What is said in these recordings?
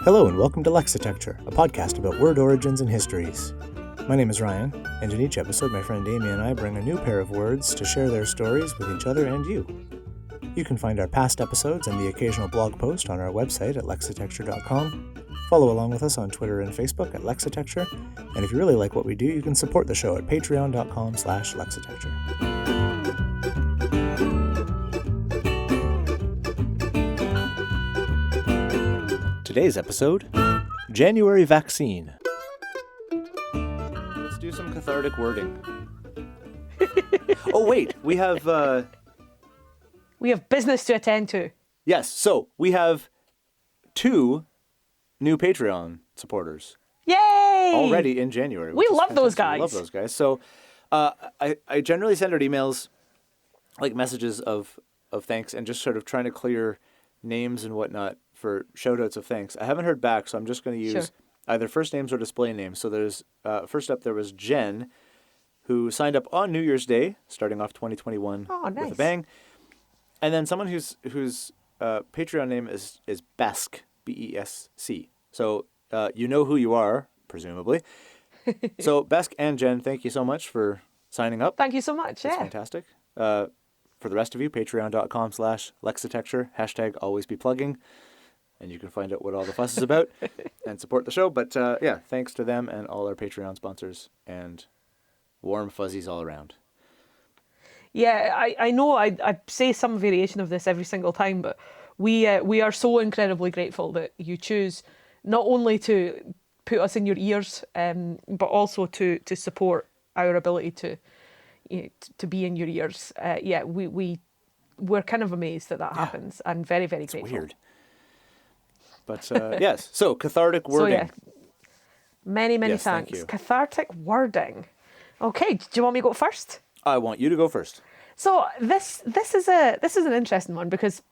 Hello and welcome to Lexitecture, a podcast about word origins and histories. My name is Ryan, and in each episode my friend Amy and I bring a new pair of words to share their stories with each other and you. You can find our past episodes and the occasional blog post on our website at lexitecture.com. Follow along with us on Twitter and Facebook at Lexitecture, and if you really like what we do, you can support the show at patreon.com/lexitecture. Today's episode, January Vaccine. Let's do some cathartic wording. Oh wait, we have business to attend to. Yes, so we have 2 new Patreon supporters. Yay! Already in January. We love those guys. We love those guys. So I generally send out emails, like messages of thanks, and just sort of trying to clear names and whatnot for shout-outs of thanks. I haven't heard back, so I'm just going to use either first names or display names. So there's, first up there was Jen, who signed up on New Year's Day, starting off 2021 with a bang. And then someone whose Patreon name is Besk, B-E-S-C. So you know who you are, presumably. So Besk and Jen, thank you so much for signing up. Thank you so much. That's fantastic. For the rest of you, patreon.com/Lexitecture, hashtag always be plugging. And you can find out what all the fuss is about and support the show. But thanks to them and all our Patreon sponsors, and warm fuzzies all around. Yeah, I know I say some variation of this every single time, but we are so incredibly grateful that you choose not only to put us in your ears, but also to support our ability to be in your ears. We're kind of amazed that happens, and very, very grateful. It's weird. But yes, so cathartic wording. So, many thanks. Thank you. Cathartic wording. Okay, do you want me to go first? I want you to go first. So this is an interesting one, because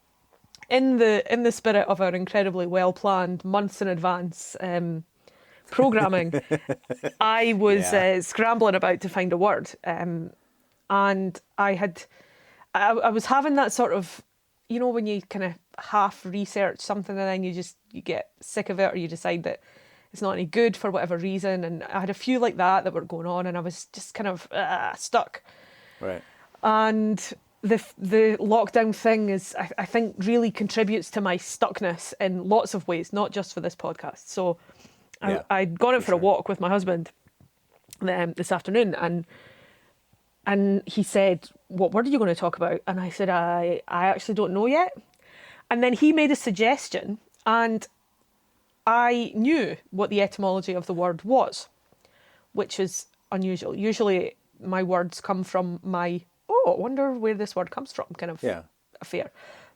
in the spirit of our incredibly well planned months in advance programming, I was scrambling about to find a word, and I was having that sort of, when you kind of half research something and then you get sick of it, or you decide that it's not any good for whatever reason. And I had a few like that were going on, and I was just kind of stuck. Right. And the lockdown thing is, I think, really contributes to my stuckness in lots of ways, not just for this podcast. So I'd gone out for a walk with my husband this afternoon, and he said, "What word are you going to talk about?" And I said, I actually don't know yet. And then he made a suggestion, and I knew what the etymology of the word was, which is unusual. Usually my words come from my, I wonder where this word comes from, kind of affair.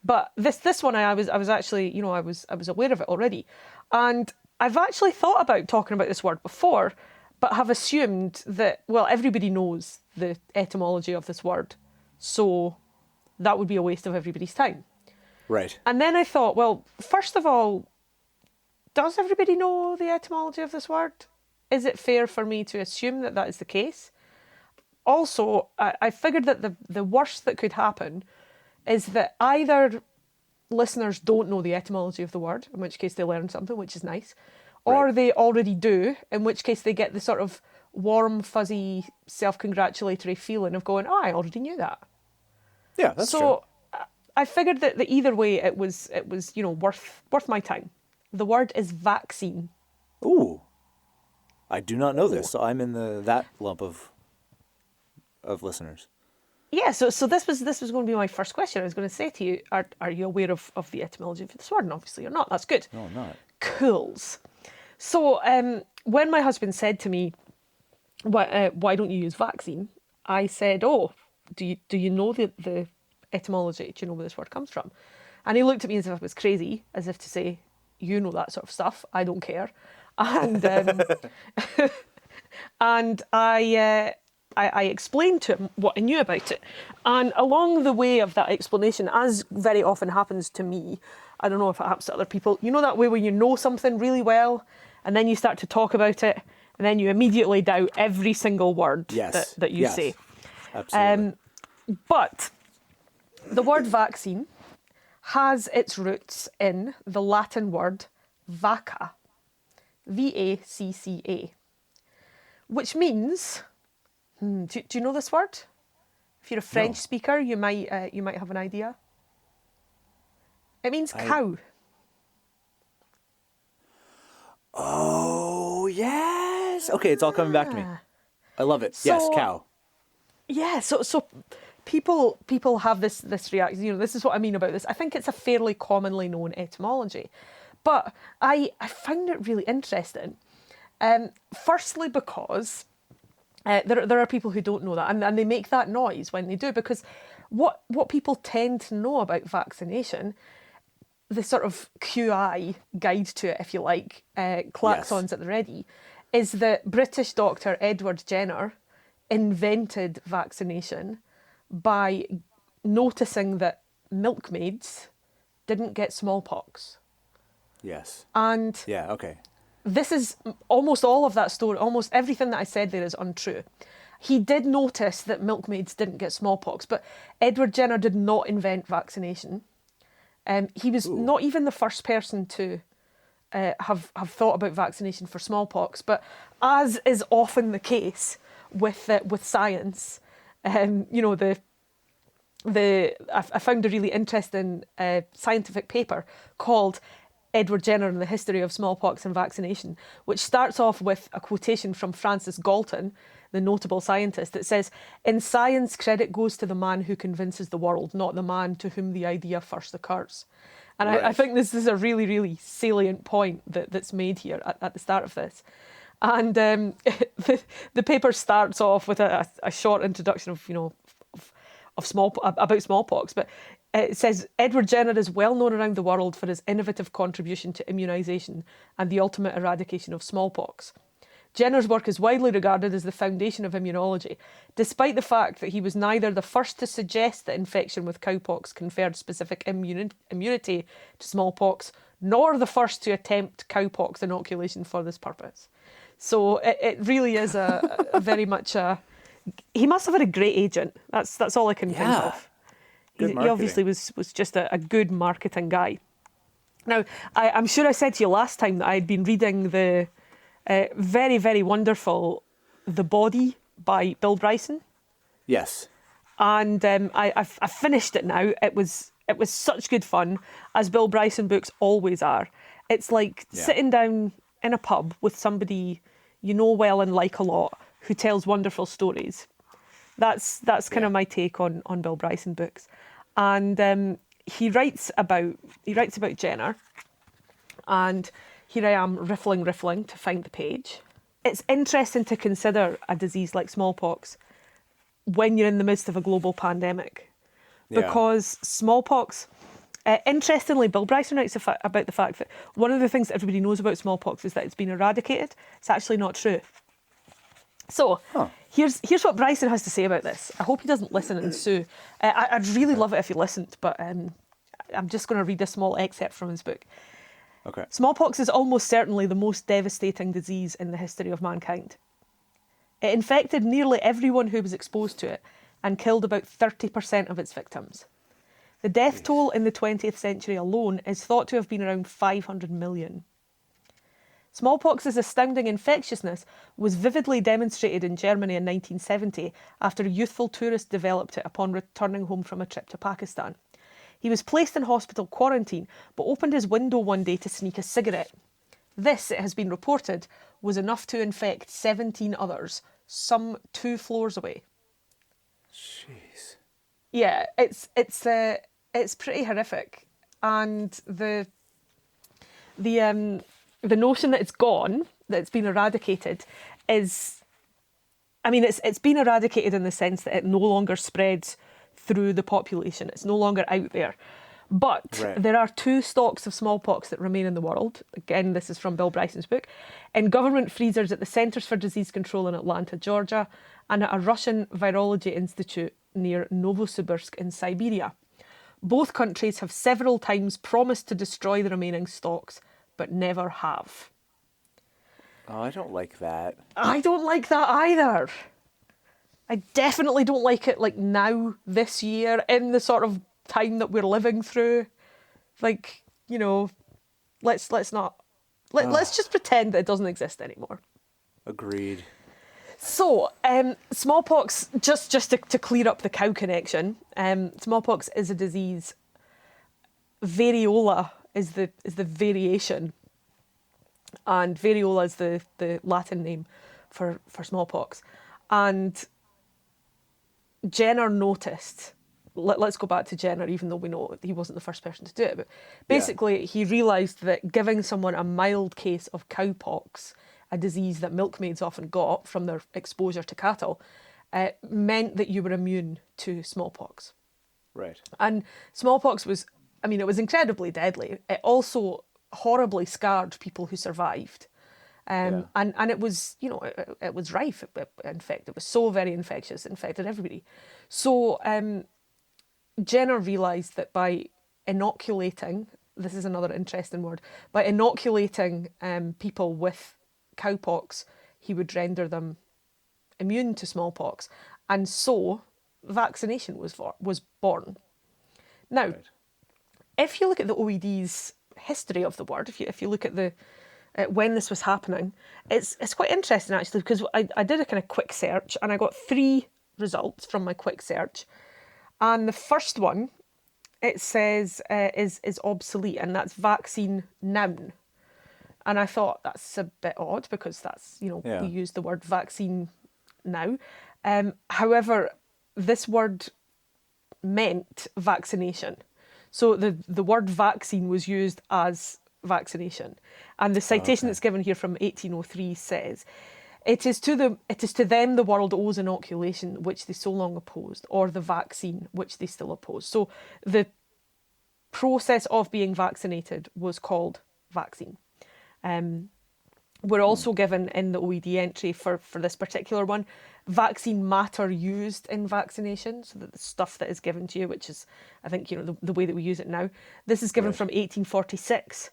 But this one, I was actually, I was aware of it already. And I've actually thought about talking about this word before, but have assumed that, everybody knows the etymology of this word, so that would be a waste of everybody's time. Right. And then I thought, first of all, does everybody know the etymology of this word? Is it fair for me to assume that is the case? Also, I figured that the worst that could happen is that either listeners don't know the etymology of the word, in which case they learn something, which is nice, or they already do, in which case they get the sort of warm, fuzzy, self-congratulatory feeling of going, I already knew that. Yeah, that's true. So I figured that either way it was worth my time. The word is vaccine. Ooh. I do not know this, so I'm in that lump of listeners. Yeah, so this was going to be my first question. I was going to say to you, are you aware of the etymology of this word? And obviously you're not. That's good. No, I'm not. Cools. So when my husband said to me, why don't you use vaccine? I said, do you know the etymology? Do you know where this word comes from? And he looked at me as if I was crazy, as if to say, you know that sort of stuff. I don't care. And and I explained to him what I knew about it. And along the way of that explanation, as very often happens to me, I don't know if it happens to other people, you know that way where you know something really well, and then you start to talk about it, and then you immediately doubt every single word that you say. Absolutely. But the word vaccine has its roots in the Latin word vacca, V-A-C-C-A, which means, do you know this word? If you're a French speaker, you might have an idea. It means cow. Oh, yes. Okay, it's all coming back to me. I love it. Yes, cow. Yeah, so people have this reaction. You know, this is what I mean about this. I think it's a fairly commonly known etymology, but I found it really interesting. Firstly, because there are people who don't know that, and they make that noise when they do, because what people tend to know about vaccination, the sort of QI guide to it, if you like, klaxons at the ready, is that British doctor Edward Jenner invented vaccination by noticing that milkmaids didn't get smallpox. Yes. And yeah, okay. This is almost all of that story, almost everything that I said there is untrue. He did notice that milkmaids didn't get smallpox, but Edward Jenner did not invent vaccination. He was not even the first person to have thought about vaccination for smallpox, but as is often the case with science, you know, I found a really interesting scientific paper called Edward Jenner and the History of Smallpox and Vaccination, which starts off with a quotation from Francis Galton, the notable scientist, that says, "In science, credit goes to the man who convinces the world, not the man to whom the idea first occurs." And I think this is a really, really salient point that's made here at the start of this. And the paper starts off with a short introduction of, you know, about smallpox, but it says Edward Jenner is well known around the world for his innovative contribution to immunisation and the ultimate eradication of smallpox. Jenner's work is widely regarded as the foundation of immunology, despite the fact that he was neither the first to suggest that infection with cowpox conferred specific immunity to smallpox, nor the first to attempt cowpox inoculation for this purpose. So it really is a very much a... He must have had a great agent. That's all I can think of. He obviously was just a good marketing guy. Now, I'm sure I said to you last time that I had been reading the very, very wonderful The Body by Bill Bryson. Yes. And I've finished it now. It was such good fun, as Bill Bryson books always are. It's like sitting down in a pub with somebody you know well and like a lot, who tells wonderful stories. That's kind of my take on Bill Bryson books. And he writes about Jenner, and here I am riffling to find the page. It's interesting to consider a disease like smallpox when you're in the midst of a global pandemic, because smallpox... interestingly, Bill Bryson writes about the fact that one of the things that everybody knows about smallpox is that it's been eradicated. It's actually not true. So here's what Bryson has to say about this. I hope he doesn't listen and sue. I'd really love it if he listened, but I'm just going to read a small excerpt from his book. Okay. Smallpox is almost certainly the most devastating disease in the history of mankind. It infected nearly everyone who was exposed to it and killed about 30% of its victims. The death toll in the 20th century alone is thought to have been around 500 million. Smallpox's astounding infectiousness was vividly demonstrated in Germany in 1970 after a youthful tourist developed it upon returning home from a trip to Pakistan. He was placed in hospital quarantine, but opened his window one day to sneak a cigarette. This, it has been reported, was enough to infect 17 others, some 2 floors away. Jeez. Yeah, it's pretty horrific, and the notion that it's gone, that it's been eradicated, is, I mean, it's been eradicated in the sense that it no longer spreads through the population. It's no longer out there. But there are 2 stocks of smallpox that remain in the world. Again, this is from Bill Bryson's book. In government freezers at the Centers for Disease Control in Atlanta, Georgia, and at a Russian virology institute near Novosibirsk in Siberia. Both countries have several times promised to destroy the remaining stocks, but never have. Oh, I don't like that. I don't like that either. I definitely don't like it like now, this year, in the sort of time that we're living through. Like, you know, let's not let's just pretend that it doesn't exist anymore. Agreed. So, smallpox, just to clear up the cow connection, smallpox is a disease. Variola is the variation, and variola is the Latin name for smallpox. And Jenner noticed, let's go back to Jenner, even though we know he wasn't the first person to do it, but basically he realised that giving someone a mild case of cowpox, a disease that milkmaids often got from their exposure to cattle, meant that you were immune to smallpox. Right. And smallpox was, I mean, it was incredibly deadly. It also horribly scarred people who survived. And it was, you know, it was rife. In fact, it was so very infectious, it infected everybody. So Jenner realised that by inoculating, this is another interesting word, by inoculating people with cowpox, he would render them immune to smallpox. And so vaccination was born. Now, if you look at the OED's history of the word, if you look at the when this was happening, it's quite interesting actually, because I did a kind of quick search and I got 3 results from my quick search, and the first one, it says is obsolete, and that's vaccine noun, and I thought that's a bit odd because that's, you know, we use the word vaccine now. However, this word meant vaccination. So the word vaccine was used as vaccination. And the citation that's given here from 1803 says, it is to them the world owes inoculation which they so long opposed, or the vaccine which they still oppose. So the process of being vaccinated was called vaccine. We're also given in the OED entry for this particular one, vaccine matter used in vaccination, so that the stuff that is given to you, which is, I think, you know, the way that we use it now. This is given from 1846.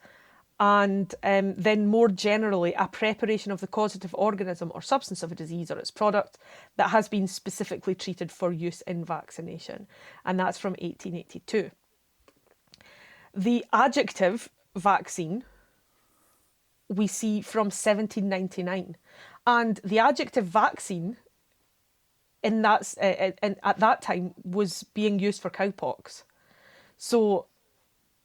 And then more generally, a preparation of the causative organism or substance of a disease or its product that has been specifically treated for use in vaccination. And that's from 1882. The adjective vaccine we see from 1799. And the adjective vaccine at that time was being used for cowpox. So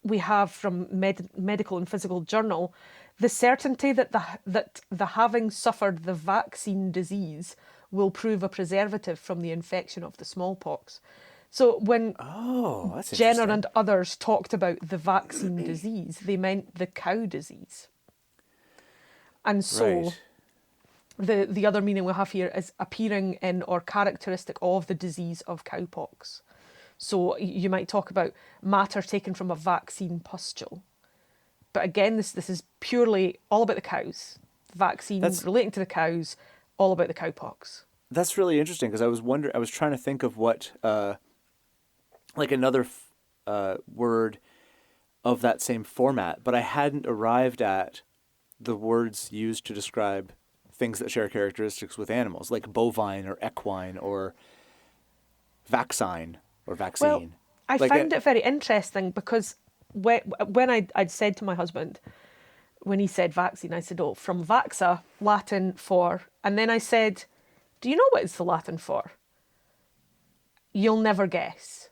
we have from Medical and Physical Journal, the certainty that the having suffered the vaccine disease will prove a preservative from the infection of the smallpox. So when Jenner and others talked about the vaccine disease, they meant the cow disease. And so the other meaning we have here is appearing in or characteristic of the disease of cowpox. So you might talk about matter taken from a vaccine pustule. But again, this is purely all about the cows. Vaccines relating to the cows, all about the cowpox. That's really interesting, because I was trying to think of what, like another word of that same format, but I hadn't arrived at the words used to describe things that share characteristics with animals, like bovine or equine or vaccine or vaccine. Well, I found it very interesting because when I'd said to my husband, when he said vaccine, I said, from vaxa, Latin for, and then I said, do you know what it's the Latin for? You'll never guess.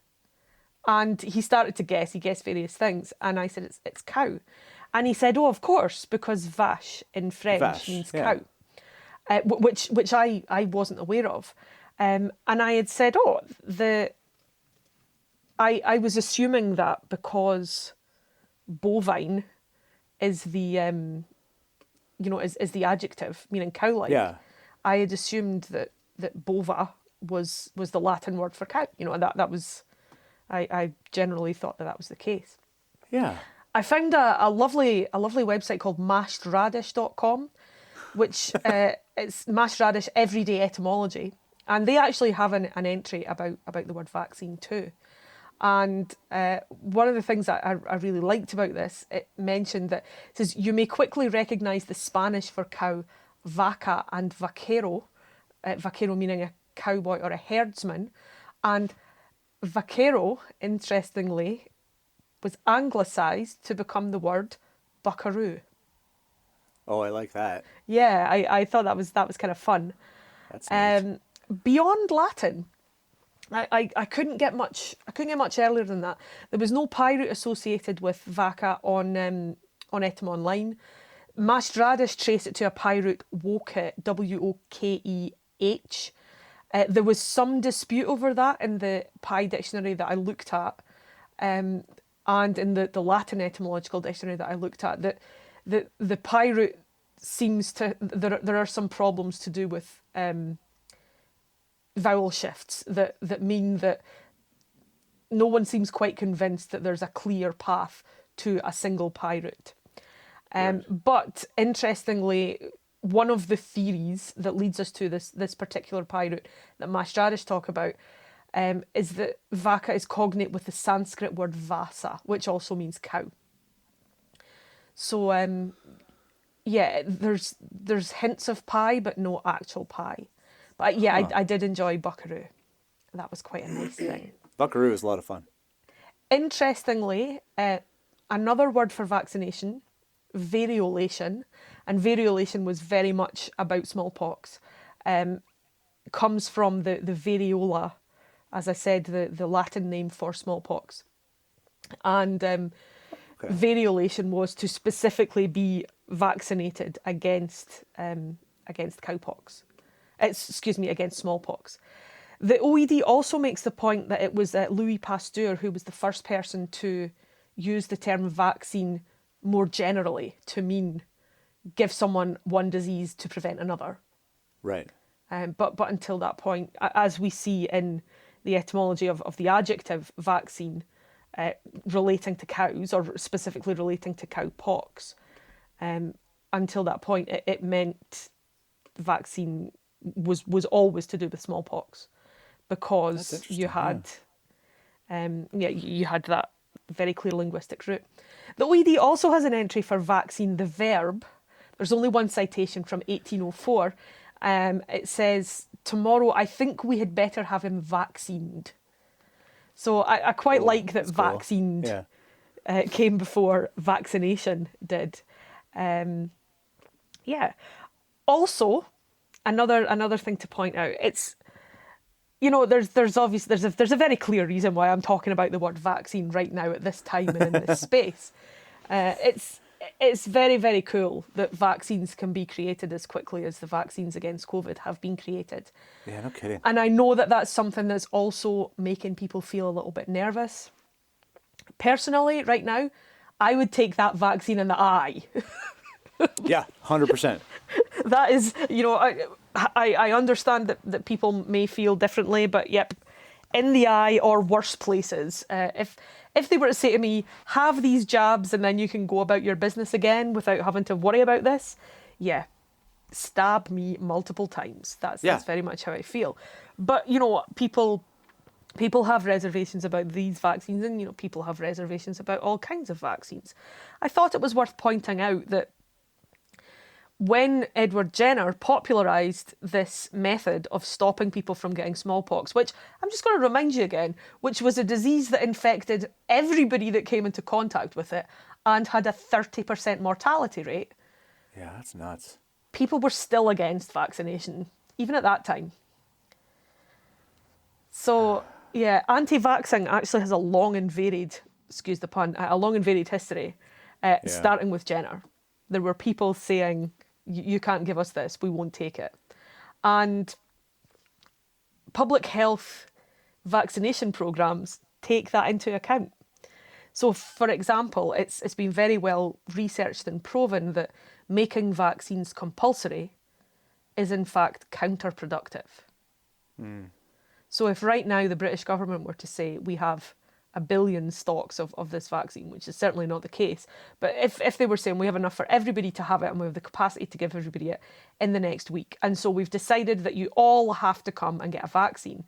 And he started to guess. He guessed various things. And I said, it's cow. And he said, of course, because vache in French means cow, which I wasn't aware of. And I had said, I was assuming that because bovine is the, is the adjective, meaning cow-like. Yeah. I had assumed that bova was the Latin word for cow. You know, and that was, I generally thought that was the case. Yeah. I found a lovely website called mashedradish.com, which it's mashed radish everyday etymology, and they actually have an entry about the word vaccine too. And one of the things that I really liked about this, it mentioned that it says you may quickly recognise the Spanish for cow, vaca, and vaquero, vaquero meaning cowboy or a herdsman. And vaquero, interestingly, was anglicised to become the word buckaroo. Oh, I like that. Yeah, I thought that was kind of fun. That's nice. Beyond Latin, I couldn't get much. I couldn't get much earlier than that. There was no pirate associated with vaca on Etim Online. Maastrichtisch traced it to a pirate woke, Wokeh. There was some dispute over that in the Pi dictionary that I looked at, and in the Latin etymological dictionary that I looked at. That the pirate seems to there are some problems to do with vowel shifts that mean that no one seems quite convinced that there's a clear path to a single pirate. Right. But interestingly, one of the theories that leads us to this particular pirate that Maastrichtisch talk about is that vaca is cognate with the Sanskrit word vasa, which also means cow. So yeah, there's hints of pie, but no actual pie. But yeah, Huh. I did enjoy Buckaroo. That was quite a nice thing. Buckaroo is a lot of fun. Interestingly, another word for vaccination, variolation, and variolation was very much about smallpox, comes from the variola, as I said, the Latin name for smallpox. And Okay. variolation was to specifically be vaccinated against cowpox. Against smallpox. The OED also makes the point that it was Louis Pasteur who was the first person to use the term vaccine more generally to mean give someone one disease to prevent another. Right. But until that point, as we see in the etymology of the adjective vaccine relating to cows, or specifically relating to cowpox, until that point, it meant vaccine was always to do with smallpox, because you had, you had that very clear linguistic root. The OED also has an entry for vaccine, the verb. There's only one citation from 1804. It says, "Tomorrow I think we had better have him vaccinated." So I quite like that cool. vaccinated Yeah. came before vaccination did. Yeah. Also, another thing to point out, it's, there's obviously there's a very clear reason why I'm talking about the word vaccine right now at this time and in this space. It's very, very cool that vaccines can be created as quickly as the vaccines against COVID have been created. Yeah, no kidding. And I know that that's something that's also making people feel a little bit nervous. Personally, right now, I would take that vaccine in the eye. Yeah, 100%. That is, I understand that people may feel differently, but yep, in the eye or worse places. If they were to say to me, have these jabs and then you can go about your business again without having to worry about this, yeah, stab me multiple times. That's very much how I feel. But, people have reservations about these vaccines, and, people have reservations about all kinds of vaccines. I thought it was worth pointing out that when Edward Jenner popularised this method of stopping people from getting smallpox, which I'm just going to remind you again, which was a disease that infected everybody that came into contact with it and had a 30% mortality rate. Yeah, that's nuts. People were still against vaccination, even at that time. So, yeah, anti-vaxxing actually has a long and varied, excuse the pun, a long and varied history, starting with Jenner. There were people saying, you can't give us this, we won't take it. And public health vaccination programs take that into account. So, for example, it's been very well researched and proven that making vaccines compulsory is in fact counterproductive. So if right now the British government were to say we have 1 billion stocks of this vaccine, which is certainly not the case, but if they were saying we have enough for everybody to have it and we have the capacity to give everybody it in the next week, and so we've decided that you all have to come and get a vaccine,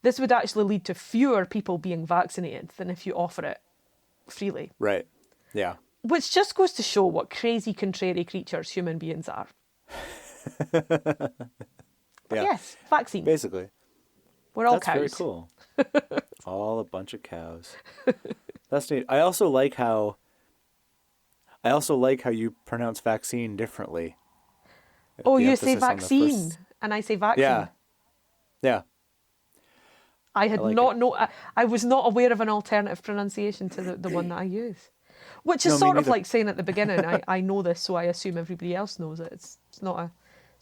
this would actually lead to fewer people being vaccinated than if you offer it freely. Right. Yeah. Which just goes to show what crazy, contrary creatures human beings are. Yeah. Yes, vaccine. Basically. We're all That's cows. very cool. All a bunch of cows. That's neat. I also like how you pronounce vaccine differently. Oh, The you say emphasis on the vaccine, first. and I say vaccine. Yeah. Yeah. I I had like it. not know. I was not aware of an alternative pronunciation to the one that I use, which is No, me sort of neither. like saying at the beginning, I know this, so I assume everybody else knows it. It's not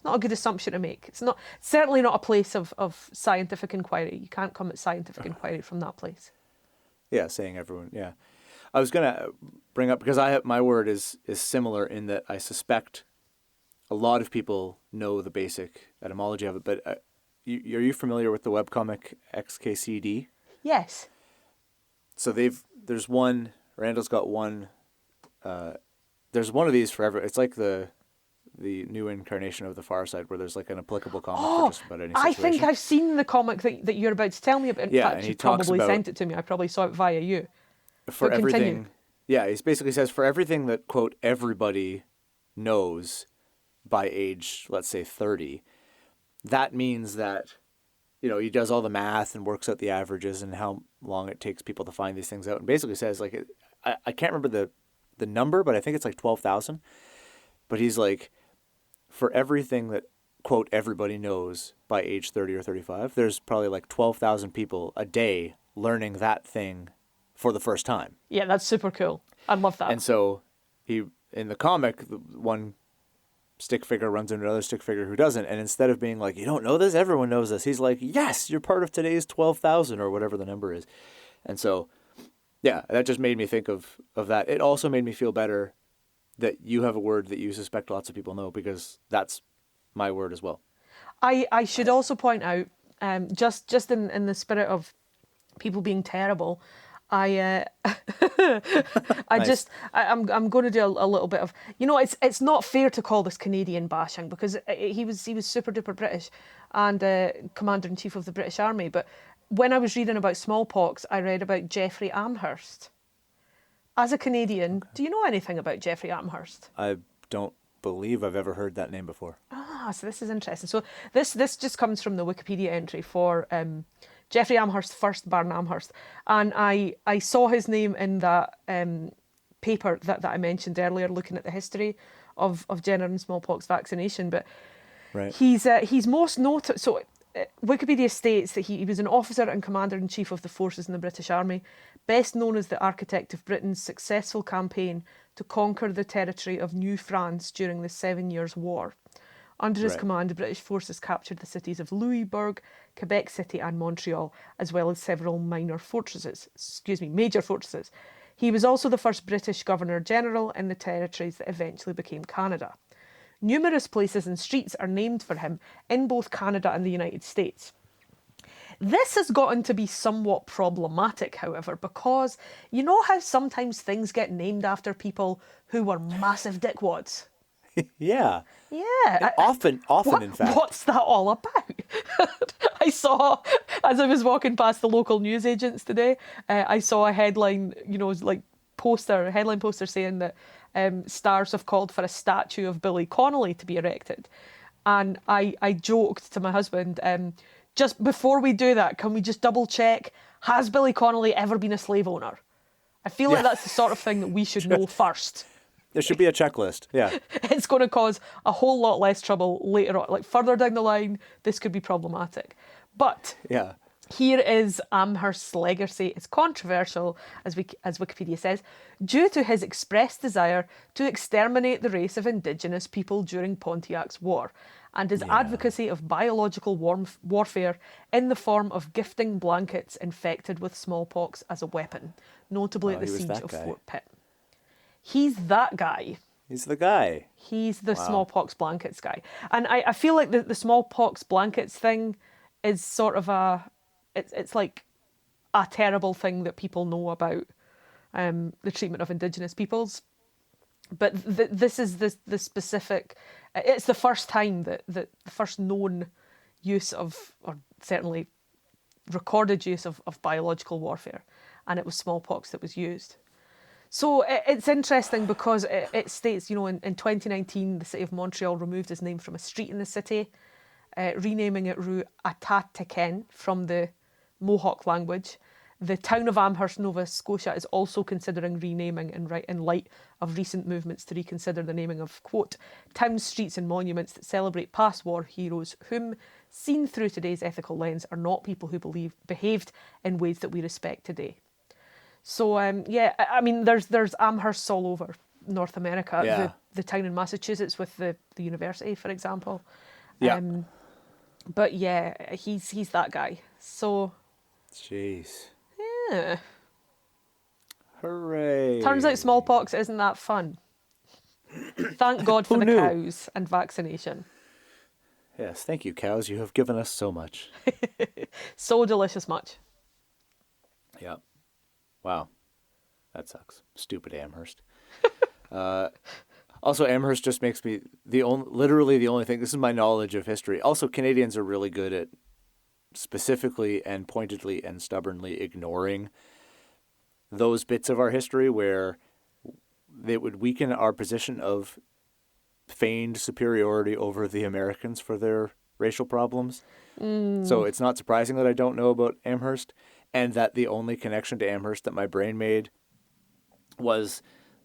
a good assumption to make. It's not certainly not a place of scientific inquiry. You can't come at scientific inquiry from that place. Yeah, saying everyone. Yeah. I was gonna bring up because my word is similar in that I suspect a lot of people know the basic etymology of it, but are you familiar with the webcomic XKCD? Yes. So there's one. Randall's got one. There's one of these forever. It's like the new incarnation of the Far Side, where there's like an applicable comic for Oh, just about any I situation. think I've seen the comic that you're about to tell me about. In Yeah, fact, and you he talks probably about sent it to me. I probably saw it via you. for But continue. everything. Yeah, he basically says for everything that quote everybody knows by age, let's say 30, that means that he does all the math and works out the averages and how long it takes people to find these things out, and basically says like I can't remember the number, but I think it's like 12,000. But he's like, for everything that quote everybody knows by age 30 or 35, there's probably like 12,000 people a day learning that thing for the first time. Yeah, that's super cool. I love that. And so he in the comic, one stick figure runs into another stick figure who doesn't, and instead of being like, you don't know this, everyone knows this, he's like, yes, you're part of today's 12,000 or whatever the number is. And so yeah, that just made me think of that. It also made me feel better that you have a word that you suspect lots of people know, because that's my word as well. I should also point out, just in the spirit of people being terrible, I Nice. I'm going to do a little bit of, it's not fair to call this Canadian bashing, because he was super duper British and Commander in Chief of the British Army. But when I was reading about smallpox, I read about Jeffrey Amherst. As a Canadian, do you know anything about Jeffrey Amherst? I don't believe I've ever heard that name before. So this is interesting. So this just comes from the Wikipedia entry for Jeffrey Amherst, 1st Baron Amherst, and I saw his name in that paper that I mentioned earlier, looking at the history of gender and smallpox vaccination. But Right. he's most noted. So Wikipedia states that he was an officer and commander-in-chief of the forces in the British Army, best known as the architect of Britain's successful campaign to conquer the territory of New France during the 7 Years' War. Under his Right. command, the British forces captured the cities of Louisbourg, Quebec City and Montreal, as well as several major fortresses. He was also the first British Governor-General in the territories that eventually became Canada. Numerous places and streets are named for him in both Canada and the United States. This has gotten to be somewhat problematic, however, because you know how sometimes things get named after people who were massive dickwads? Yeah. Yeah. Often, in fact. What's that all about? I saw, as I was walking past the local newsagents today, I saw a headline, headline poster saying that Stars have called for a statue of Billy Connolly to be erected. And I joked to my husband, just before we do that, can we just double check, has Billy Connolly ever been a slave owner? I feel like that's the sort of thing that we should know first. There should be a checklist. Yeah. It's going to cause a whole lot less trouble later on. Like further down the line, this could be problematic. But Yeah. here is Amherst's legacy. It's controversial, as Wikipedia says, due to his expressed desire to exterminate the race of Indigenous people during Pontiac's War, and his advocacy of biological warfare in the form of gifting blankets infected with smallpox as a weapon, notably at the he was siege that of guy. Fort Pitt. He's that guy. He's the guy. He's the smallpox blankets guy. And I feel like the smallpox blankets thing is sort of it's like a terrible thing that people know about the treatment of Indigenous peoples. But this is the specific, it's the first time that the first known use of, or certainly recorded use of biological warfare. And it was smallpox that was used. So it's interesting because it states, in 2019, the city of Montreal removed his name from a street in the city renaming it Rue Atatiken from the Mohawk language. The town of Amherst, Nova Scotia is also considering renaming in light of recent movements to reconsider the naming of, quote, towns, streets and monuments that celebrate past war heroes whom, seen through today's ethical lens, are not people who behaved in ways that we respect today. So, I mean, there's Amhersts all over North America. Yeah. The town in Massachusetts with the university, for example. Yeah. But yeah, he's that guy. So... Jeez. Yeah. Hooray. Turns out smallpox isn't that fun. Thank God for Who the knew? cows and vaccination. Yes, thank you, cows. You have given us so much. So delicious much. Yeah. Wow. That sucks. Stupid Amherst. Also, Amherst just makes me literally the only thing. This is my knowledge of history. Also, Canadians are really good at specifically and pointedly and stubbornly ignoring those bits of our history where they would weaken our position of feigned superiority over the Americans for their racial problems. So it's not surprising that I don't know about Amherst, and that the only connection to Amherst that my brain made was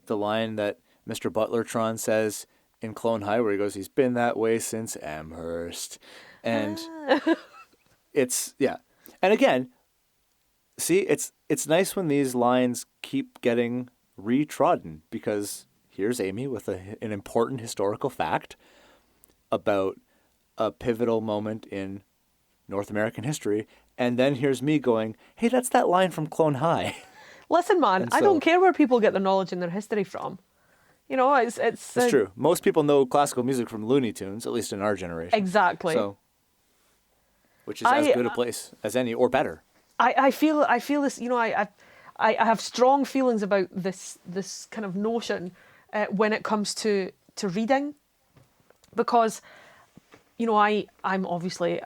the line that Mr. Butlertron says in Clone High, where he goes, "He's been that way since Amherst." And and again, see, it's nice when these lines keep getting retrodden, because here's Amy with an important historical fact about a pivotal moment in North American history, and then here's me going, "Hey, that's that line from Clone High." Listen, man, I don't care where people get their knowledge and their history from. You know, it's true. Most people know classical music from Looney Tunes, at least in our generation. Exactly. So, which is as good a place as any, or better. I feel this. You know, I have strong feelings about this kind of notion when it comes to reading, because, you know, I'm obviously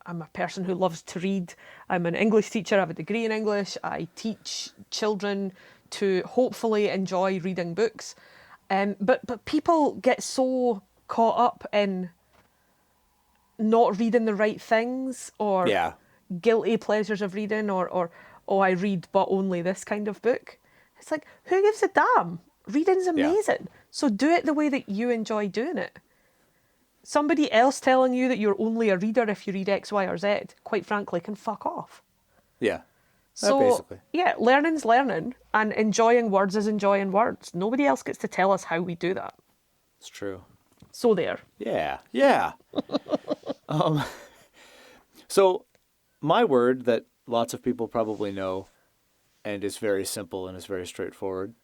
I'm a person who loves to read. I'm an English teacher. I have a degree in English. I teach children to hopefully enjoy reading books, but people get so caught up in not reading the right things, or guilty pleasures of reading, or oh, I read but only this kind of book. It's like, who gives a damn? Reading's amazing. So do it the way that you enjoy doing it. Somebody else telling you that you're only a reader if you read X, Y, or Z, quite frankly, can fuck off. Yeah. So, basically. yeah, learning's learning, and enjoying words is enjoying words. Nobody else gets to tell us how we do that. It's true. So there. Yeah. Yeah. So my word that lots of people probably know, and is very simple and is very straightforward,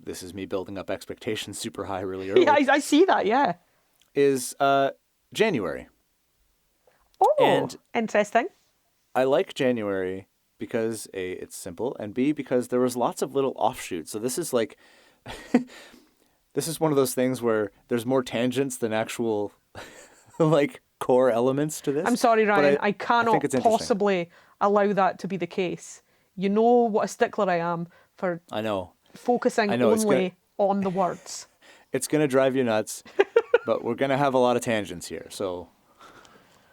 this is me building up expectations super high really early. Yeah, I see that, yeah. Is January. Oh, and interesting. I like January because A, it's simple, and B, because there was lots of little offshoots. So this is like, this is one of those things where there's more tangents than actual like core elements to this. I'm sorry, Ryan, I cannot possibly allow that to be the case. You know what a stickler I am for focusing only on the words. It's going to drive you nuts, but we're going to have a lot of tangents here, so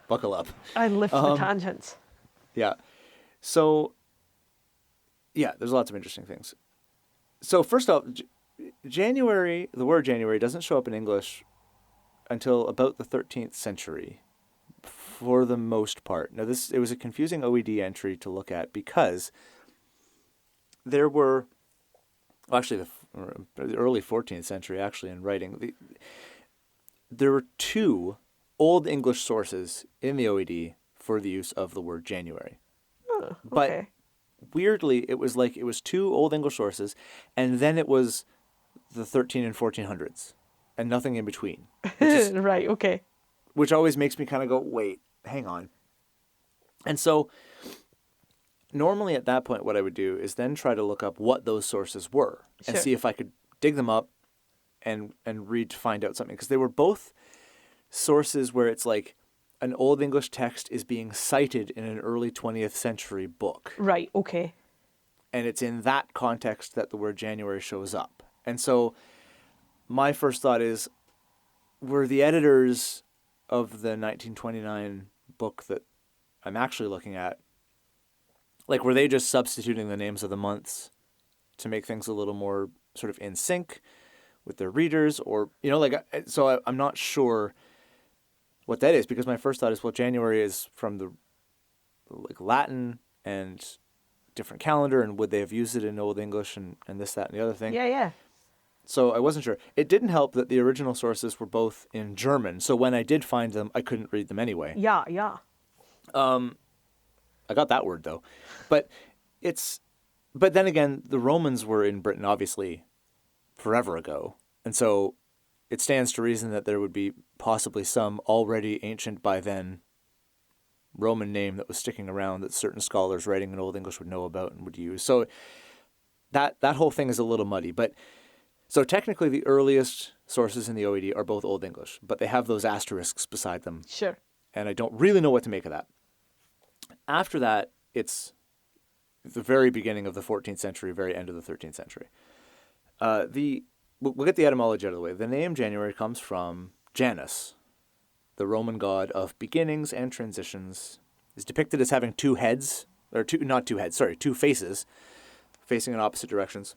buckle up. I live for the tangents. Yeah. So, yeah, there's lots of interesting things. So first off, January, the word January doesn't show up in English until about the 13th century, for the most part. Now, it was a confusing OED entry to look at, because there were, actually the early 14th century, actually, in writing, there were two Old English sources in the OED for the use of the word January. Oh, okay. But weirdly, it was two Old English sources, and then it was the 13 and 1400s, and nothing in between. Right, okay. Which always makes me kind of go, wait, hang on. And so normally at that point, what I would do is then try to look up what those sources were and see if I could dig them up and read to find out something. Because they were both sources where it's like an Old English text is being cited in an early 20th century book. Right, okay. And it's in that context that the word January shows up. And so my first thought is, were the editors of the 1929 book that I'm actually looking at, like, were they just substituting the names of the months to make things a little more sort of in sync with their readers? Or, so I'm not sure what that is, because my first thought is, well, January is from the like Latin and different calendar, and would they have used it in Old English and this, that, and the other thing? Yeah. So I wasn't sure. It didn't help that the original sources were both in German, so when I did find them, I couldn't read them anyway. Yeah. I got that word, though. But then again, the Romans were in Britain, obviously, forever ago. And so it stands to reason that there would be possibly some already ancient by then Roman name that was sticking around that certain scholars writing in Old English would know about and would use. So that whole thing is a little muddy. But so technically the earliest sources in the OED are both Old English, but they have those asterisks beside them. Sure. And I don't really know what to make of that. After that, it's the very beginning of the 14th century, very end of the 13th century. We'll get the etymology out of the way. The name January comes from Janus, the Roman god of beginnings and transitions. Is depicted as having two faces, facing in opposite directions.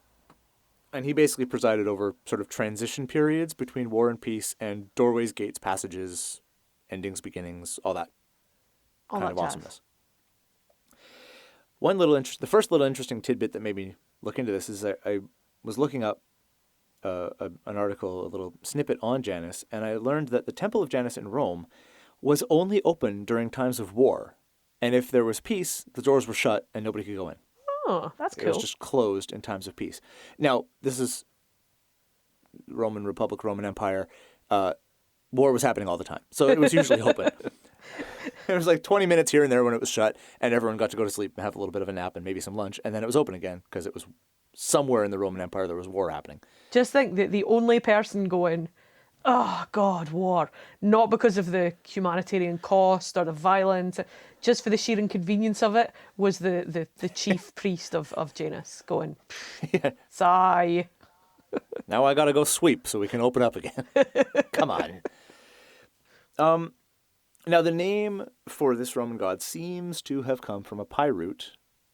And he basically presided over sort of transition periods between war and peace, and doorways, gates, passages, endings, beginnings, all that kind of awesomeness. The first little interesting tidbit that made me look into this is I was looking up an article, a little snippet on Janus, and I learned that the Temple of Janus in Rome was only open during times of war. And if there was peace, the doors were shut and nobody could go in. Oh, that's cool. It was just closed in times of peace. Now, this is Roman Republic, Roman Empire. War was happening all the time. So it was usually open. There was like 20 minutes here and there when it was shut, and everyone got to go to sleep and have a little bit of a nap and maybe some lunch, and then it was open again because it was somewhere in the Roman Empire there was war happening. Just think that the only person going, oh, God, war, not because of the humanitarian cost or the violence, just for the sheer inconvenience of it, was the chief priest of Janus going, Yeah. sigh. Now I got to go sweep so we can open up again. Come on. Now, the name for this Roman god seems to have come from a PIE root,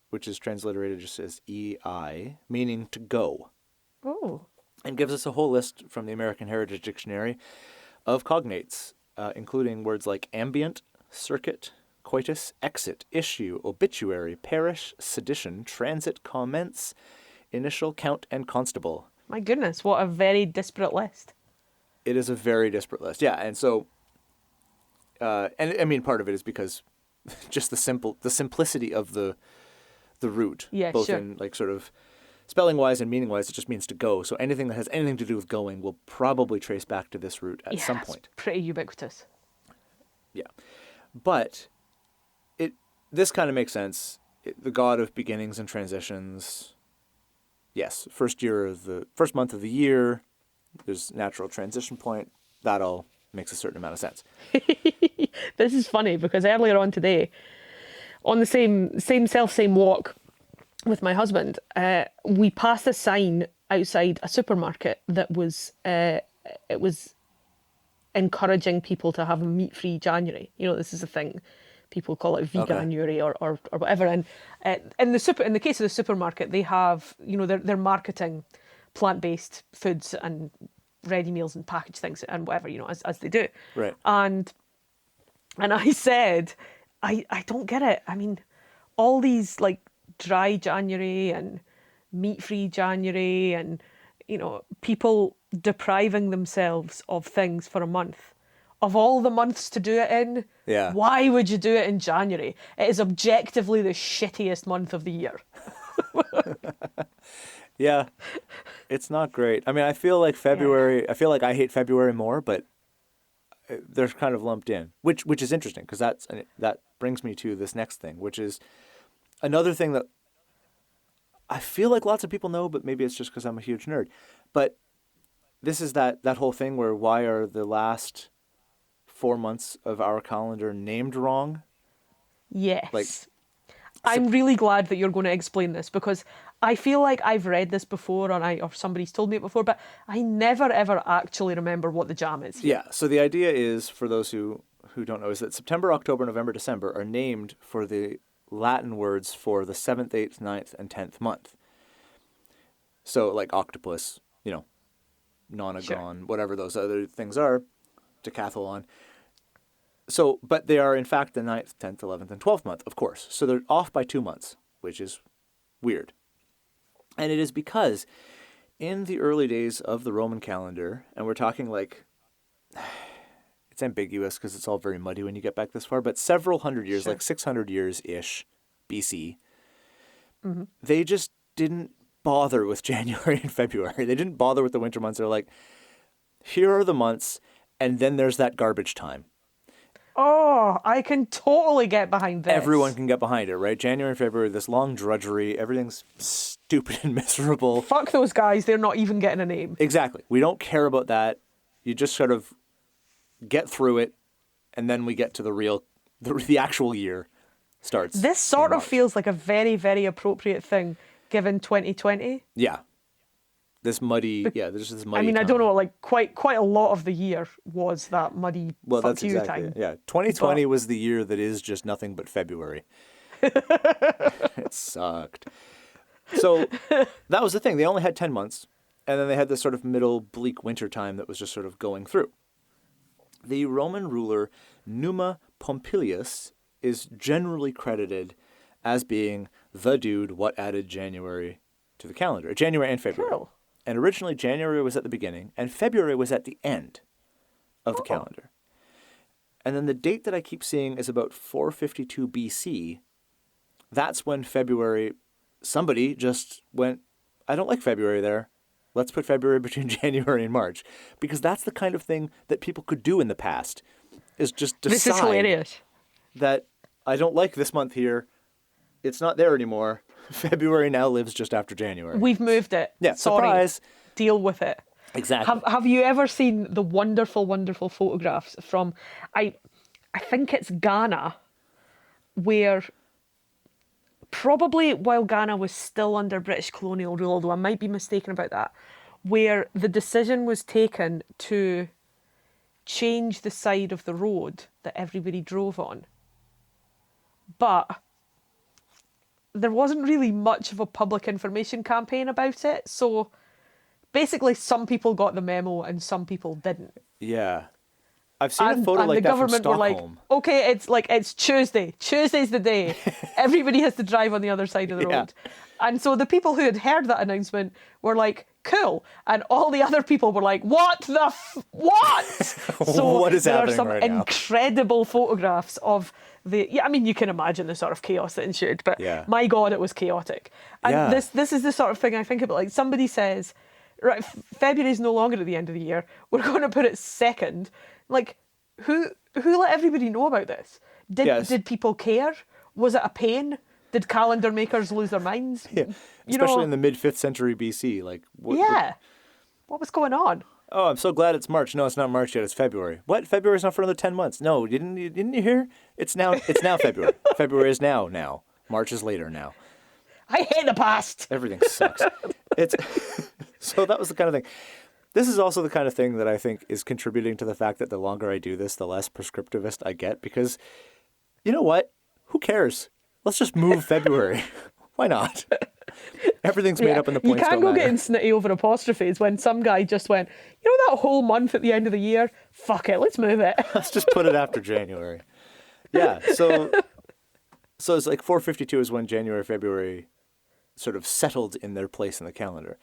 which is transliterated just as EI, meaning to go. Oh. And gives us a whole list from the American Heritage Dictionary of cognates, including words like ambient, circuit, coitus, exit, issue, obituary, parish, sedition, transit, commence, initial, count, and constable. My goodness, what a very disparate list. It is a very disparate list. Yeah, and so, and I mean, part of it is because just the simplicity of the root, both sure. in like sort of spelling wise and meaning wise, it just means to go. So anything that has anything to do with going will probably trace back to this root at some point. It's pretty ubiquitous. Yeah, but this kind of makes sense. The god of beginnings and transitions. Yes, first month of the year, there's natural transition point. That all makes a certain amount of sense. This is funny because earlier on today, on the same walk with my husband, we passed a sign outside a supermarket that was encouraging people to have a meat-free January. You know, this is a thing. People call it veganuary or whatever. And in the case of the supermarket, they have, you know, they're marketing plant-based foods and ready meals and packaged things and whatever, you know, as they do. Right. And I said, I don't get it. I mean, all these like dry January and meat-free January and, you know, people depriving themselves of things for a month. Of all the months to do it in, why would you do it in January? It is objectively the shittiest month of the year. Yeah, it's not great. I mean, I feel like February, I feel like I hate February more, but they're kind of lumped in, which is interesting because that brings me to this next thing, which is another thing that I feel like lots of people know, but maybe it's just because I'm a huge nerd. But this is that whole thing where why are the last 4 months of our calendar named wrong? Yes. I'm really glad that you're going to explain this because I feel like I've read this before or somebody's told me it before, but I never ever actually remember what the jam is. Yeah. So the idea is, for those who who don't know is that September, October, November, December are named for the Latin words for the 7th, 8th, 9th, and 10th month. So like octopus, nonagon, whatever those other things are, decathlon. So, but they are in fact the 9th, 10th, 11th, and 12th month, of course. So they're off by 2 months, which is weird. And it is because in the early days of the Roman calendar, and we're talking like, it's ambiguous because it's all very muddy when you get back this far, but several hundred years, like 600 years-ish BC, they just didn't bother with January and February. They didn't bother with the winter months. They're like, here are the months, and then there's that garbage time. Oh, I can totally get behind this. Everyone can get behind it, right? January and February, this long drudgery, everything's stupid and miserable. Fuck those guys, they're not even getting a name. Exactly. We don't care about that. You just sort of get through it, and then we get to the actual year starts. This sort of feels like a very, very appropriate thing given 2020. Yeah. There's just this muddy I time. don't know, like quite a lot of the year was that muddy fuck you time. Yeah, 2020 was the year that is just nothing but February. It sucked. So that was the thing. They only had 10 months, and then they had this sort of middle bleak winter time that was just sort of going through. The Roman ruler Numa Pompilius is generally credited as being the dude what added January to the calendar. January and February. Cool. And originally, January was at the beginning, and February was at the end of the calendar. And then the date that I keep seeing is about 452 BC. That's when somebody just went, I don't like February there. Let's put February between January and March. Because that's the kind of thing that people could do in the past, is just decide this is hilarious. That I don't like this month here. It's not there anymore. February now lives just after January. We've moved it. Yeah, sorry. surprise. Deal with it. Exactly. Have you ever seen the wonderful, wonderful photographs from, I think it's Ghana, where probably while Ghana was still under British colonial rule, although I might be mistaken about that, where the decision was taken to change the side of the road that everybody drove on. But there wasn't really much of a public information campaign about it. So basically some people got the memo and some people didn't. Yeah. I've seen a photo like that from Stockholm. And the government were like, okay, it's Tuesday. Tuesday's the day. Everybody has to drive on the other side of the road. And so the people who had heard that announcement were like, cool. And all the other people were like, what? So what is there happening are some right now? incredible photographs of you can imagine the sort of chaos that ensued, but my God, it was chaotic. And this is the sort of thing I think about. Like somebody says, right, February is no longer at the end of the year. We're going to put it second. Like, who let everybody know about this? Did people care? Was it a pain? Did calendar makers lose their minds? Yeah, especially in the mid-5th century BC. Like, what was going on? Oh, I'm so glad it's March. No, it's not March yet. It's February. What? February's not for another 10 months. No, didn't you hear? It's now February. February is now. March is later now. I hate the past. Everything sucks. So that was the kind of thing. This is also the kind of thing that I think is contributing to the fact that the longer I do this, the less prescriptivist I get, because you know what? Who cares? Let's just move February. Why not? Everything's made up and the points don't matter. You can't go getting snitty over apostrophes when some guy just went, that whole month at the end of the year? Fuck it, let's move it. Let's just put it after January. Yeah, so it's like 452 is when January, February sort of settled in their place in the calendar.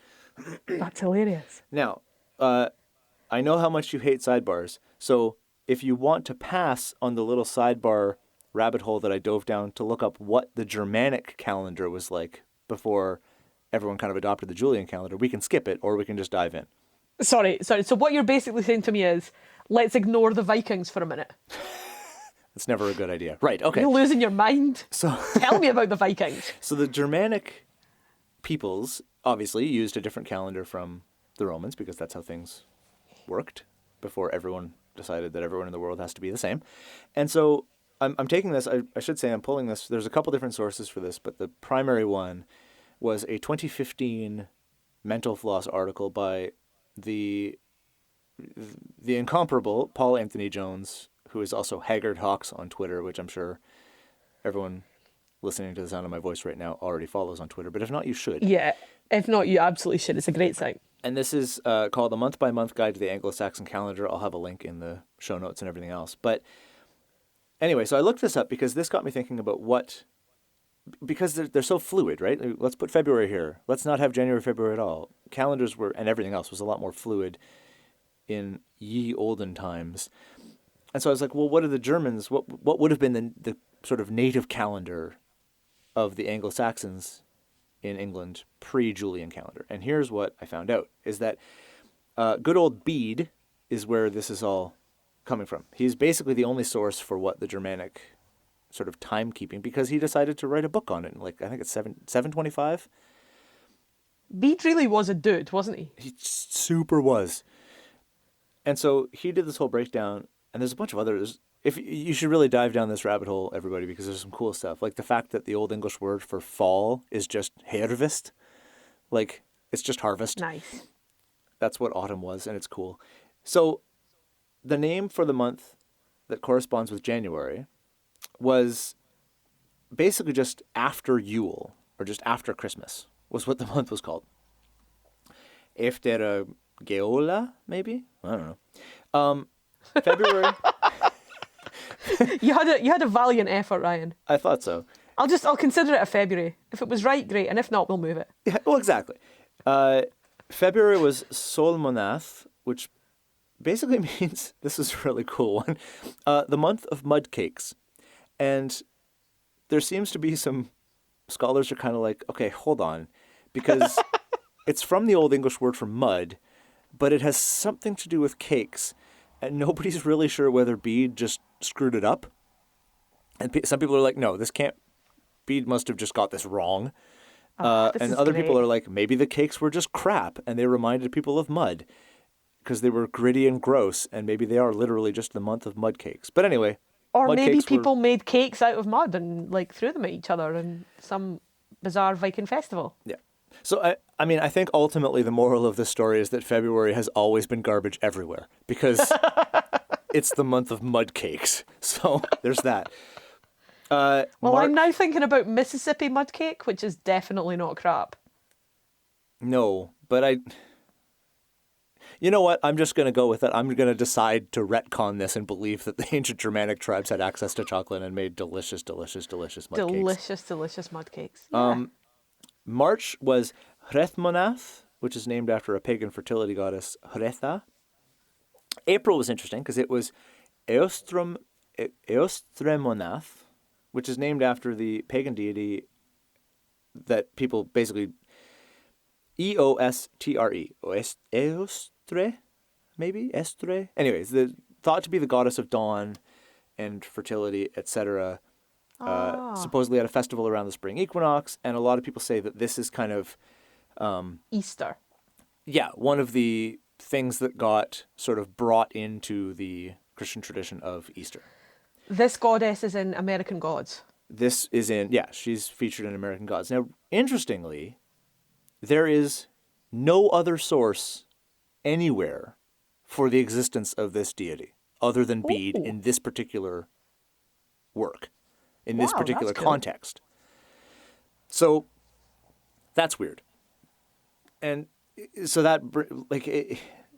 That's hilarious. Now, I know how much you hate sidebars, so if you want to pass on the little sidebar rabbit hole that I dove down to look up what the Germanic calendar was like before everyone kind of adopted the Julian calendar, we can skip it or we can just dive in. Sorry. So what you're basically saying to me is, let's ignore the Vikings for a minute. It's never a good idea. Right, okay. You're losing your mind. So tell me about the Vikings. So the Germanic peoples obviously used a different calendar from the Romans because that's how things worked before everyone decided that everyone in the world has to be the same. And so I'm taking this, I should say I'm pulling this, there's a couple different sources for this, but the primary one was a 2015 Mental Floss article by the incomparable Paul Anthony Jones, who is also Haggard Hawks on Twitter, which I'm sure everyone listening to the sound of my voice right now already follows on Twitter. But if not, you should. Yeah. If not, you absolutely should. It's a great site. And this is called The Month by Month Guide to the Anglo-Saxon Calendar. I'll have a link in the show notes and everything else. But anyway, so I looked this up because this got me thinking about because they're so fluid, right? Let's put February here. Let's not have January, February at all. Calendars and everything else was a lot more fluid in ye olden times. And so I was like, well, what are the Germans, what would have been the sort of native calendar of the Anglo-Saxons in England pre-Julian calendar? And here's what I found out, is that good old Bede is where this is all coming from. He's basically the only source for what the Germanic sort of timekeeping, because he decided to write a book on it in, like, I think it's 725. Bede really was a dude, wasn't he? He super was. And so he did this whole breakdown, and there's a bunch of others. If you should really dive down this rabbit hole, everybody, because there's some cool stuff. Like the fact that the Old English word for fall is just hervest. Like, it's just harvest. Nice. That's what autumn was, and it's cool. So the name for the month that corresponds with January was basically just after Yule, or just after Christmas, was what the month was called. Efter Geola, maybe? I don't know. February. You had a valiant effort, Ryan. I thought so. I'll consider it a February. If it was right, great, and if not, we'll move it. Yeah, well, exactly. February was Solmonath, which basically means, this is a really cool one, the month of mud cakes. And there seems to be some scholars are kind of like, okay, hold on, because it's from the Old English word for mud, but it has something to do with cakes, and nobody's really sure whether Bede just screwed it up. And some people are like, no, this can't, Bede must have just got this wrong. And other people are like, maybe the cakes were just crap, and they reminded people of mud, because they were gritty and gross, and maybe they are literally just the month of mud cakes. But anyway. Or maybe people made cakes out of mud and like threw them at each other in some bizarre Viking festival. Yeah. So, I mean, I think ultimately the moral of this story is that February has always been garbage everywhere, because it's the month of mud cakes. So there's that. Well, I'm now thinking about Mississippi mud cake, which is definitely not crap. No, but you know what? I'm just going to go with it. I'm going to decide to retcon this and believe that the ancient Germanic tribes had access to chocolate and made delicious, delicious, delicious mud cakes. Delicious mud cakes. Yeah. March was Hrethmonath, which is named after a pagan fertility goddess, Hretha. April was interesting because it was Eostremonath, which is named after the pagan deity that people basically... Eostre. Eostre? Maybe? Estre? Anyways, thought to be the goddess of dawn and fertility, etc. Supposedly at a festival around the spring equinox, and a lot of people say that this is kind of... Easter. Yeah, one of the things that got sort of brought into the Christian tradition of Easter. This goddess is in American Gods. This is she's featured in American Gods. Now, interestingly, there is no other source anywhere for the existence of this deity other than Bede in this particular work, in this particular context. So that's weird. And so that,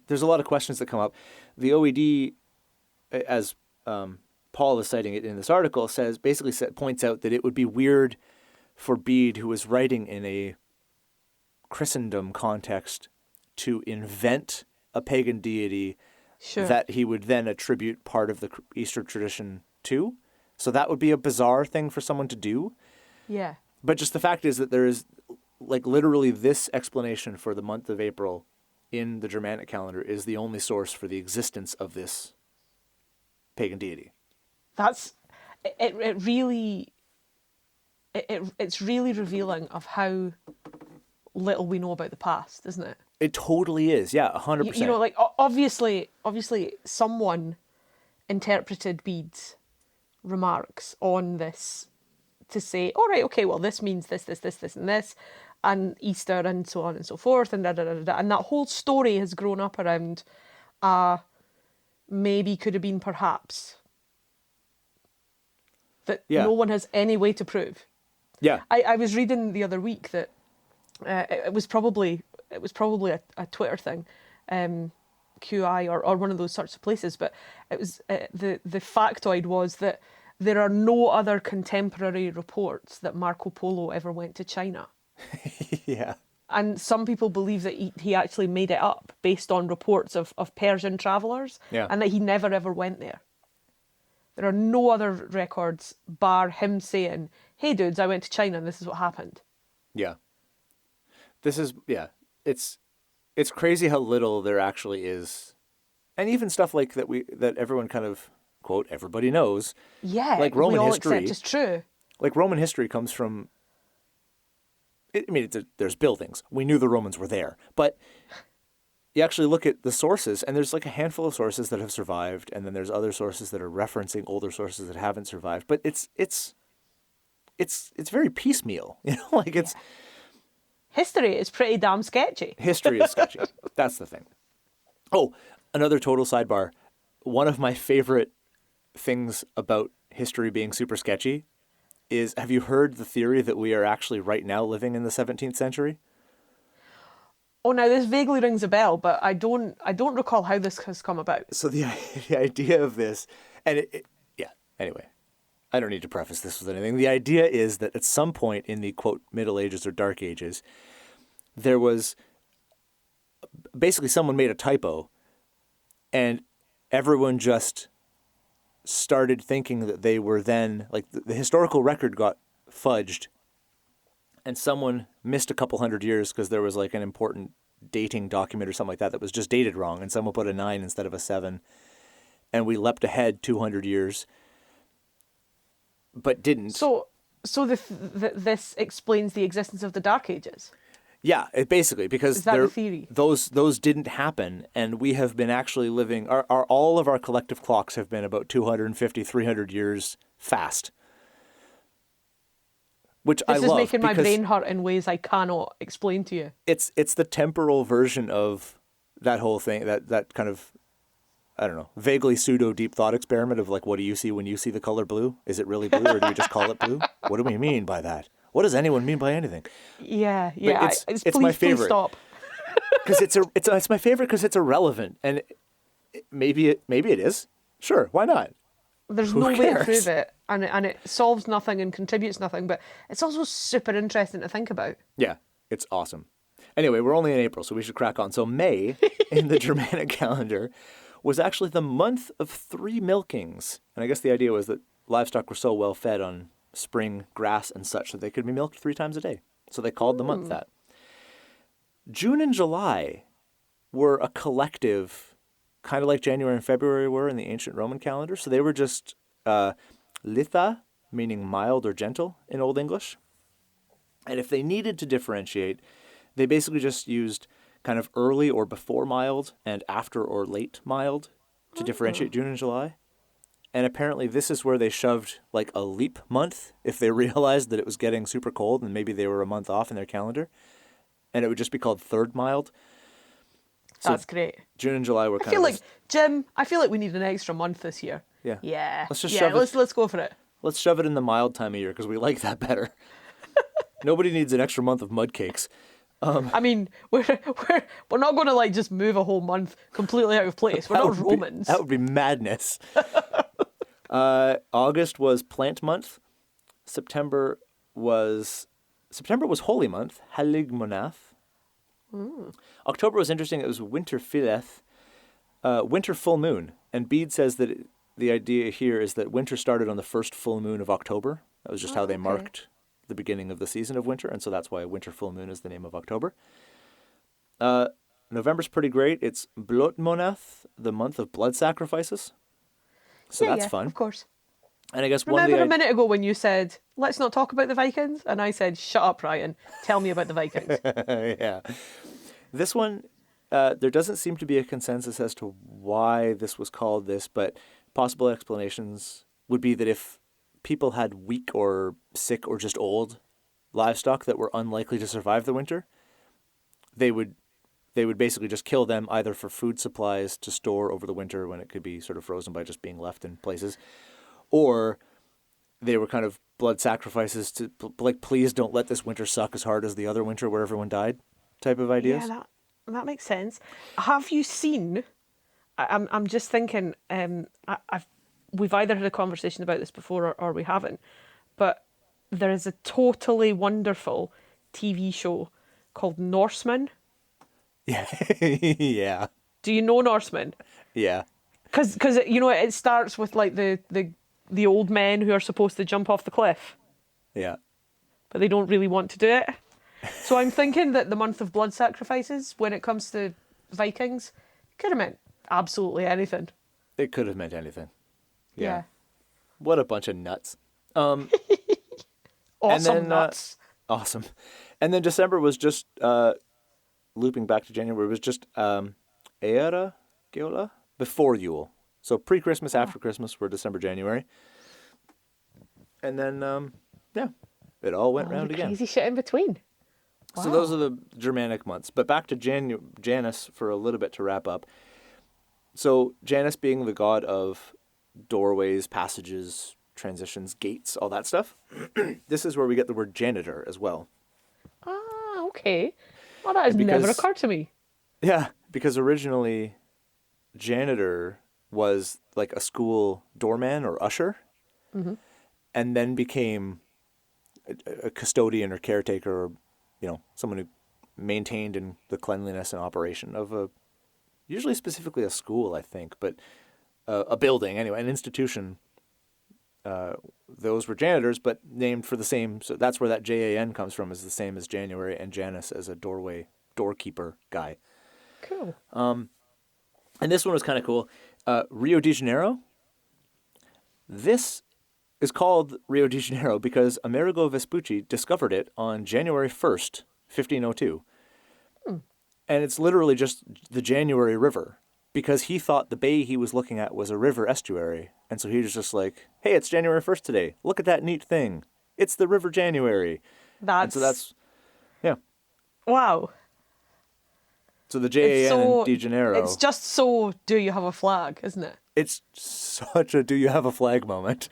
there's a lot of questions that come up. The OED, as Paul is citing it in this article, points out that it would be weird for Bede, who was writing in a Christendom context, to invent a pagan deity that he would then attribute part of the Easter tradition to. So that would be a bizarre thing for someone to do. Yeah. But just the fact is that there is literally this explanation for the month of April in the Germanic calendar is the only source for the existence of this pagan deity. It's really revealing of how little we know about the past, isn't it? It totally is. Yeah, 100%. You know, obviously someone interpreted Bede's remarks on this to say, all right, okay, well, this means this, and this, and Easter, and so on and so forth, and da-da-da-da-da. And that whole story has grown up around maybe could have been perhaps that Yeah. no one has any way to prove. Yeah. I was reading the other week that it was probably a Twitter thing, QI or one of those sorts of places. But it was the factoid was that there are no other contemporary reports that Marco Polo ever went to China. Yeah. And some people believe that he actually made it up based on reports of Persian travellers, Yeah. and that he never ever went there. There are no other records bar him saying, "Hey dudes, I went to China and this is what happened." Yeah. It's crazy how little there actually is. And even stuff like that everyone kind of, quote, everybody knows. Yeah, Like Roman we all history. accept is true. Like Roman history comes from, there's buildings. We knew the Romans were there. But you actually look at the sources, and there's like a handful of sources that have survived, and then there's other sources that are referencing older sources that haven't survived. But it's very piecemeal, like it's. History is pretty damn sketchy. History is sketchy. That's the thing. Oh, another total sidebar. One of my favorite things about history being super sketchy is, have you heard the theory that we are actually right now living in the 17th century? Oh, now this vaguely rings a bell, but I don't recall how this has come about. So the idea of this, and anyway, I don't need to preface this with anything. The idea is that at some point in the, quote, Middle Ages or Dark Ages, there was basically someone made a typo, and everyone just started thinking that they were then, like, the historical record got fudged, and someone missed a couple hundred years because there was like an important dating document or something like that was just dated wrong, and someone put a 9 instead of a 7, and we leapt ahead 200 years, but didn't. So this explains the existence of the Dark Ages. Yeah, basically, because is that the theory? Those didn't happen, and we have been actually living. All of our collective clocks have been about 250, 300 years fast, which I love. This is making my brain hurt in ways I cannot explain to you. It's the temporal version of that whole thing. That kind of, I don't know, vaguely pseudo deep thought experiment of like, what do you see when you see the color blue? Is it really blue, or do we just call it blue? What do we mean by that? What does anyone mean by anything? Yeah. It's my favorite. Please stop. Because it's my favorite because it's irrelevant, and maybe it is. Sure, why not? There's Who no way cares? to prove it, and it solves nothing and contributes nothing. But it's also super interesting to think about. Yeah, it's awesome. Anyway, we're only in April, so we should crack on. So May in the Germanic calendar was actually the month of 3 milkings, and I guess the idea was that livestock were so well fed on spring grass and such that they could be milked 3 times a day. So they called the month that. June and July were a collective, kind of like January and February were in the ancient Roman calendar. So they were just litha, meaning mild or gentle in Old English. And if they needed to differentiate, they basically just used kind of early or before mild and after or late mild to differentiate June and July. And apparently this is where they shoved like a leap month if they realized that it was getting super cold and maybe they were a month off in their calendar. And it would just be called third mild. So That's great. June and July were kind I feel of... like, Jim, we need an extra month this year. Yeah. Yeah. Let's just shove it. Let's go for it. Let's shove it in the mild time of year because we like that better. Nobody needs an extra month of mud cakes. I mean, we're not going to like just move a whole month completely out of place. We're not Romans. That would be madness. August was plant month. September was holy month, Heilig Monat. October was interesting. It was Winterfileth, winter full moon. And Bede says that the idea here is that winter started on the first full moon of October. That was just how they marked the beginning of the season of winter, and so that's why winter full moon is the name of October. November's pretty great. It's Blutmonat, the month of blood sacrifices. So that's fun. Of course. And I guess Remember a minute ago when you said, let's not talk about the Vikings? And I said, shut up, Ryan. Tell me about the Vikings. Yeah. This one, there doesn't seem to be a consensus as to why this was called this, but possible explanations would be that if people had weak or sick or just old livestock that were unlikely to survive the winter, they would basically just kill them either for food supplies to store over the winter when it could be sort of frozen by just being left in places, or they were kind of blood sacrifices to like, please don't let this winter suck as hard as the other winter where everyone died, type of ideas. Yeah, that makes sense. Have you seen? I'm just thinking. We've either had a conversation about this before or we haven't, but there is a totally wonderful TV show called Norseman. Yeah. Yeah. Do you know Norseman? Yeah. Because it starts with like the old men who are supposed to jump off the cliff. Yeah. But they don't really want to do it. So I'm thinking that the month of blood sacrifices, when it comes to Vikings, could have meant absolutely anything. It could have meant anything. Yeah. Yeah. What a bunch of nuts. Awesome nuts. Awesome. And then December was just, looping back to January, was just Eara Geola before Yule. So pre-Christmas, after Christmas were December, January. And then, it all went round again. Crazy shit in between. So those are the Germanic months. But back to Janus for a little bit to wrap up. So Janus being the god of doorways, passages, transitions, gates, all that stuff. This is where we get the word janitor as well. Ah, okay. Well, that has never occurred to me. Yeah, because originally janitor was like a school doorman or usher, and then became a custodian or caretaker, or someone who maintained in the cleanliness and operation of usually specifically a school, I think, but a building anyway, an institution. Those were janitors, but named for the same. So that's where that JAN comes from, is the same as January, and Janus as a doorkeeper guy. Cool. And this one was kind of cool. Rio de Janeiro. This is called Rio de Janeiro because Amerigo Vespucci discovered it on January 1st, 1502. And it's literally just the January River, because he thought the bay he was looking at was a river estuary. And so he was just like, hey, it's January 1st today. Look at that neat thing. It's the River January. That's... Yeah. Wow. So the JAN de Janeiro. It's just so, do you have a flag, isn't it? It's such a do you have a flag moment.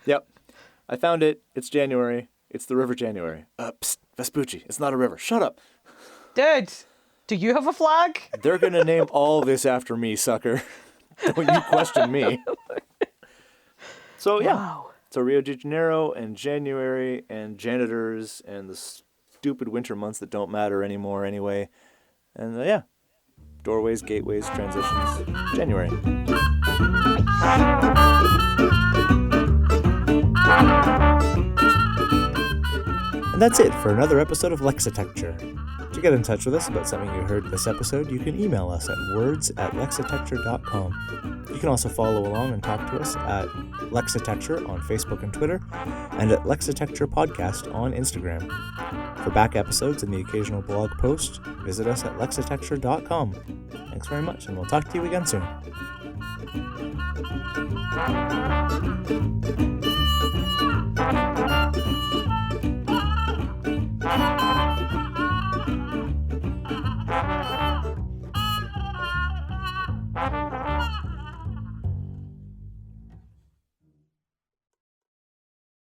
Yep. I found it. It's January. It's the River January. Psst, Vespucci. It's not a river. Shut up. Dude, do you have a flag? They're going to name all this after me, sucker. Don't you question me. So, yeah. Wow. So Rio de Janeiro and January and janitors and the stupid winter months that don't matter anymore anyway. And yeah, doorways, gateways, transitions, January. And that's it for another episode of Lexitecture. To get in touch with us about something you heard this episode, you can email us at words@lexitecture.com. You can also follow along and talk to us at Lexitecture on Facebook and Twitter, and at Lexitecture Podcast on Instagram. For back episodes and the occasional blog post, visit us at Lexitecture.com. Thanks very much, and we'll talk to you again soon.